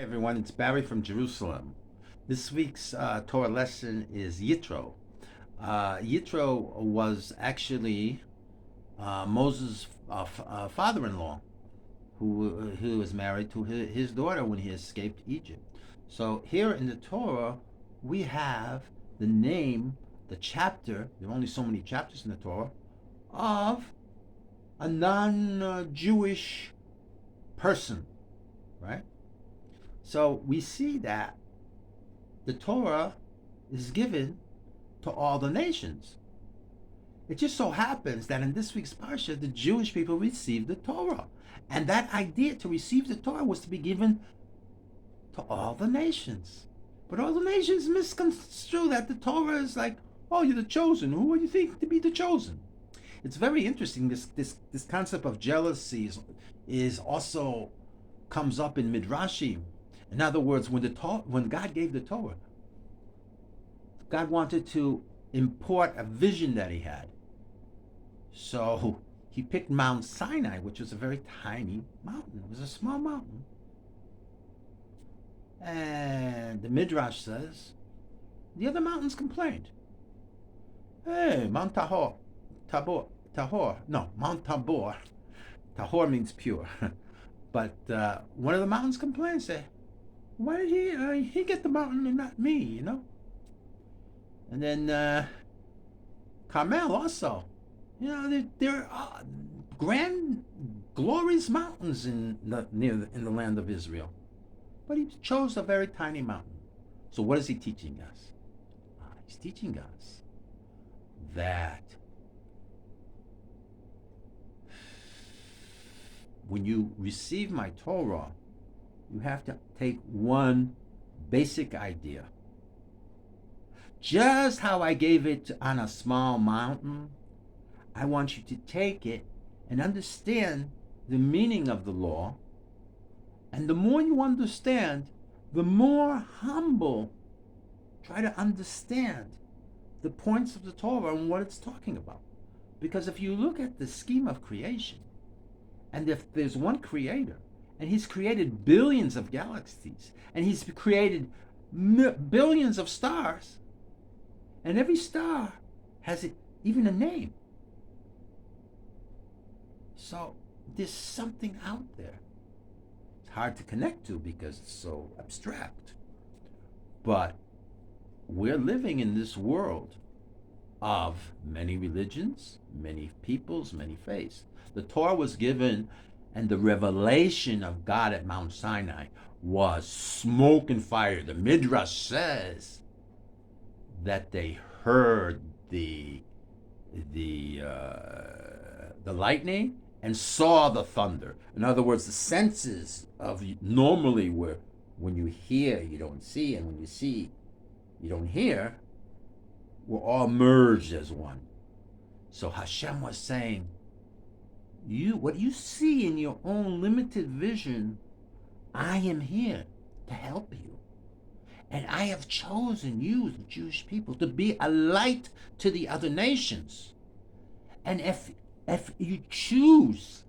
Hey everyone, it's Barry from Jerusalem. This week's Torah lesson is Yitro. Yitro was actually Moses' father-in-law, who was married to his daughter when he escaped Egypt. So here in the Torah, we have the name, the chapter. There are only so many chapters in the Torah of a non-Jewish person, right? So we see that the Torah is given to all the nations. It just so happens that in this week's Parsha, the Jewish people received the Torah. And that idea to receive the Torah was to be given to all the nations. But all the nations misconstrue that the Torah is like, oh, you're the chosen. Who do you think to be the chosen? It's very interesting. This concept of jealousy is also comes up in Midrashim. In other words, when God gave the Torah, God wanted to import a vision that he had. So he picked Mount Sinai, which was a very tiny mountain. It was a small mountain. And the Midrash says the other mountains complained. Hey, Mount Tahor. No, Mount Tabor. Tahor means pure. But one of the mountains complained, say, why did he get the mountain and not me, you know? And then Carmel also. You know, there are grand, glorious mountains in the land of Israel, but he chose a very tiny mountain. So what is he teaching us? He's teaching us that when you receive my Torah, you have to take one basic idea. Just how I gave it on a small mountain, I want you to take it and understand the meaning of the law. And the more you understand, the more humble try to understand the points of the Torah and what it's talking about. Because if you look at the scheme of creation, and if there's one creator, and he's created billions of galaxies, and he's created billions of stars, and every star has even a name. So there's something out there. It's hard to connect to because it's so abstract. But we're living in this world of many religions, many peoples, many faiths. The Torah was given, and the revelation of God at Mount Sinai was smoke and fire. The Midrash says that they heard the lightning and saw the thunder. In other words, the senses of normally where when you hear you don't see, and when you see you don't hear, were all merged as one. So Hashem was saying, what you see in your own limited vision, I am here to help you. And I have chosen you, the Jewish people, to be a light to the other nations. And if you choose,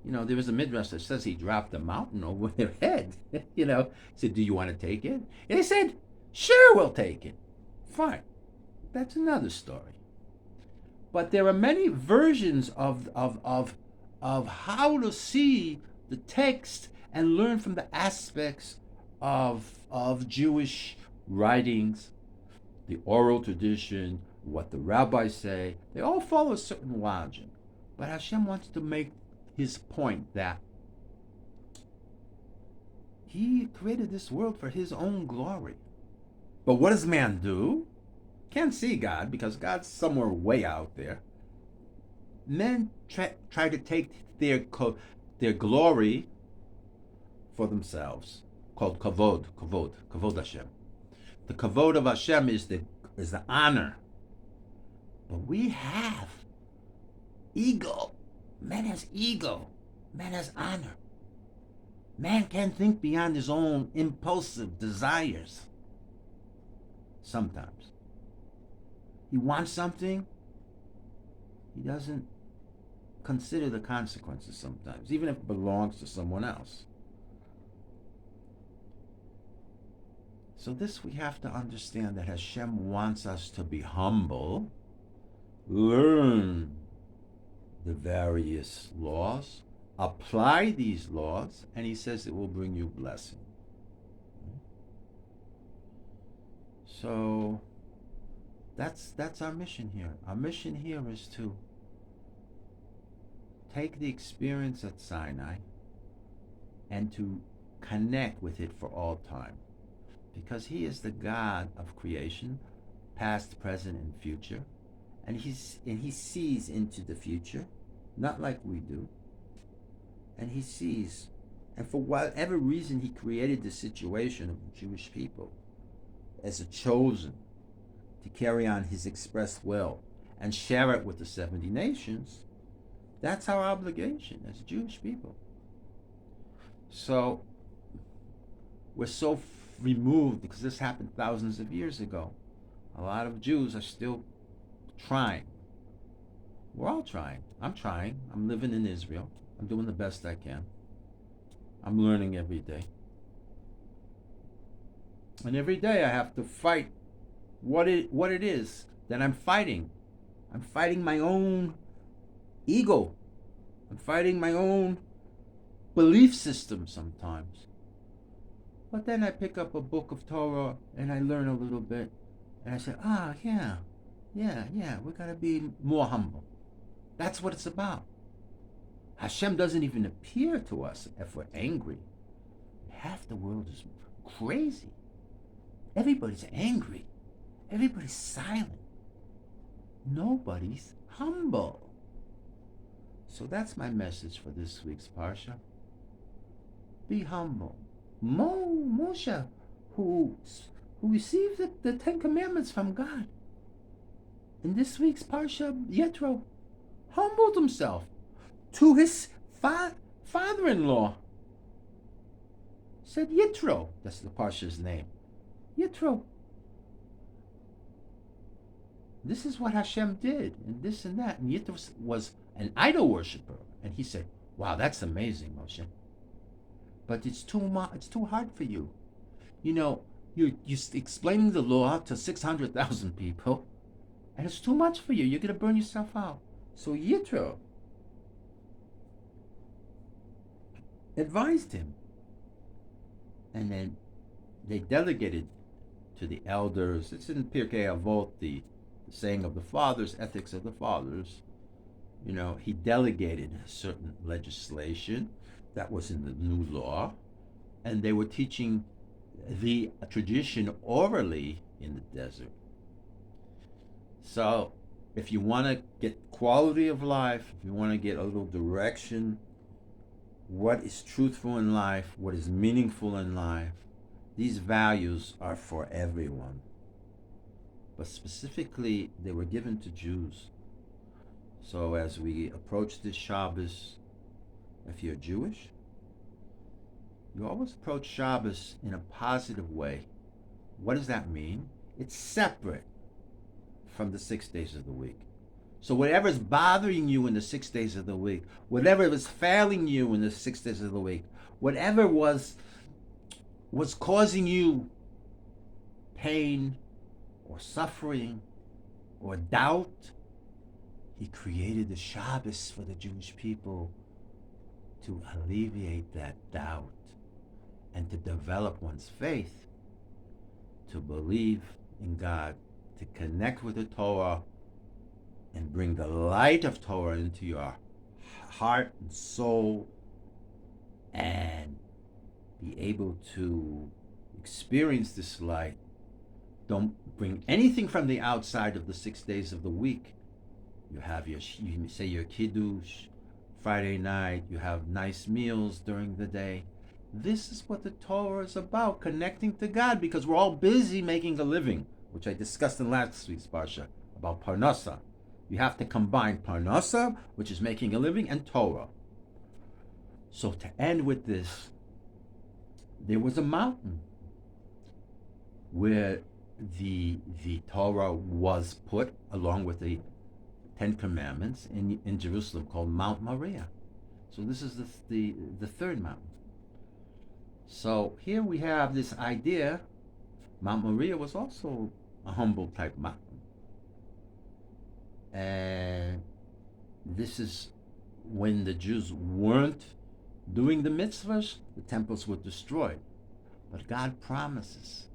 there was a midrash that says he dropped a mountain over their head. He said, do you want to take it? And they said, sure, we'll take it. Fine. That's another story. But there are many versions of how to see the text and learn from the aspects of Jewish writings, the oral tradition, what the rabbis say. They all follow a certain logic. But Hashem wants to make his point that he created this world for his own glory. But what does man do? Can't see God because God's somewhere way out there. Men try to take their glory for themselves, called kavod Hashem. The kavod of Hashem is the honor. But we have ego. Man has ego. Man has honor. Man can't think beyond his own impulsive desires. Sometimes. He wants something, he doesn't consider the consequences sometimes, even if it belongs to someone else. So this we have to understand that Hashem wants us to be humble, learn the various laws, apply these laws, and he says it will bring you blessing. So that's our mission here. Our mission here is to take the experience at Sinai and to connect with it for all time. Because he is the God of creation, past, present, and future. And he sees into the future, not like we do. And he sees, and for whatever reason he created the situation of the Jewish people as a chosen to carry on his expressed will and share it with the 70 nations. That's our obligation as Jewish people. So we're so removed because this happened thousands of years ago. A lot of Jews are still trying. We're all trying. I'm trying. I'm living in Israel. I'm doing the best I can. I'm learning every day. And every day I have to fight what it is that I'm fighting. I'm fighting my own ego. I'm fighting my own belief system sometimes. But then I pick up a book of Torah and I learn a little bit. And I say, yeah, we gotta be more humble. That's what it's about. Hashem doesn't even appear to us if we're angry. Half the world is crazy. Everybody's angry. Everybody's silent. Nobody's humble. So that's my message for this week's Parsha. Be humble. Moshe, who received the Ten Commandments from God, in this week's Parsha, Yitro humbled himself to his father-in-law. Said Yitro, that's the Parsha's name. Yitro. This is what Hashem did, and this and that. And Yitro was an idol worshiper, and he said, "Wow, that's amazing, Moshe. But it's too hard for you. You know, you're explaining the law to 600,000 people, and it's too much for you. You're going to burn yourself out." So Yitro advised him. And then they delegated to the elders. It's in Pirkei Avot, the saying of the fathers, ethics of the fathers. You know, he delegated certain legislation that was in the new law, and they were teaching the tradition orally in the desert. So if you want to get quality of life, if you want to get a little direction, what is truthful in life, what is meaningful in life, these values are for everyone. But specifically, they were given to Jews. So as we approach this Shabbos, if you're Jewish, you always approach Shabbos in a positive way. What does that mean? It's separate from the 6 days of the week. So whatever's bothering you in the 6 days of the week, whatever is failing you in the 6 days of the week, whatever was causing you pain or suffering or doubt, he created the Shabbos for the Jewish people to alleviate that doubt and to develop one's faith, to believe in God, to connect with the Torah and bring the light of Torah into your heart and soul and be able to experience this light. Don't bring anything from the outside of the 6 days of the week. You say your kiddush Friday night, you have nice meals during the day. This is what the Torah is about, connecting to God, because we're all busy making a living, which I discussed in last week's Parsha about Parnasa. You have to combine Parnasa, which is making a living, and Torah. So to end with this, there was a mountain where the Torah was put along with the Ten Commandments in Jerusalem, called Mount Moriah. So this is the third mountain. So here we have this idea Mount Moriah was also a humble type mountain. And this is when the Jews weren't doing the mitzvahs, the temples were destroyed. But God promises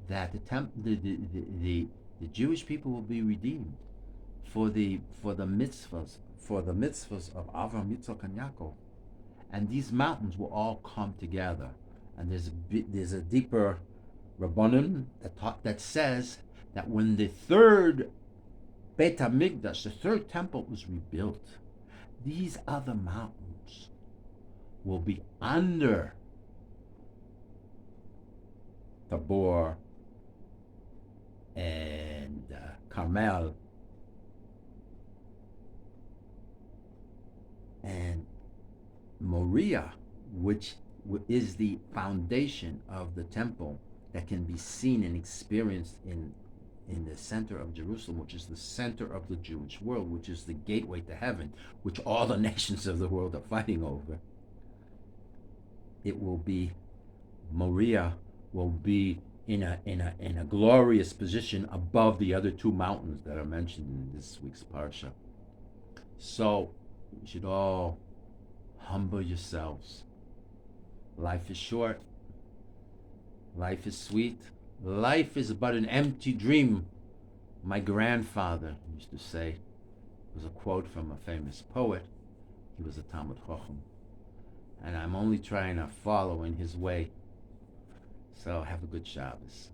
that the Jewish people will be redeemed for the mitzvahs of Avram, Yitzchak, and Yaakov, and these mountains will all come together. And there's a deeper Rabbanim that says that when the third Beit HaMikdash, the third temple, was rebuilt, these other mountains will be under Tabor and Carmel and Moriah, which is the foundation of the temple that can be seen and experienced in the center of Jerusalem, which is the center of the Jewish world, which is the gateway to heaven, which all the nations of the world are fighting over. It will be, Moriah will be in a glorious position above the other two mountains that are mentioned in this week's parsha. So you should all humble yourselves. Life is short. Life is sweet. Life is but an empty dream. My grandfather used to say, it was a quote from a famous poet. He was a Talmud Chacham. And I'm only trying to follow in his way. So have a good Shabbos.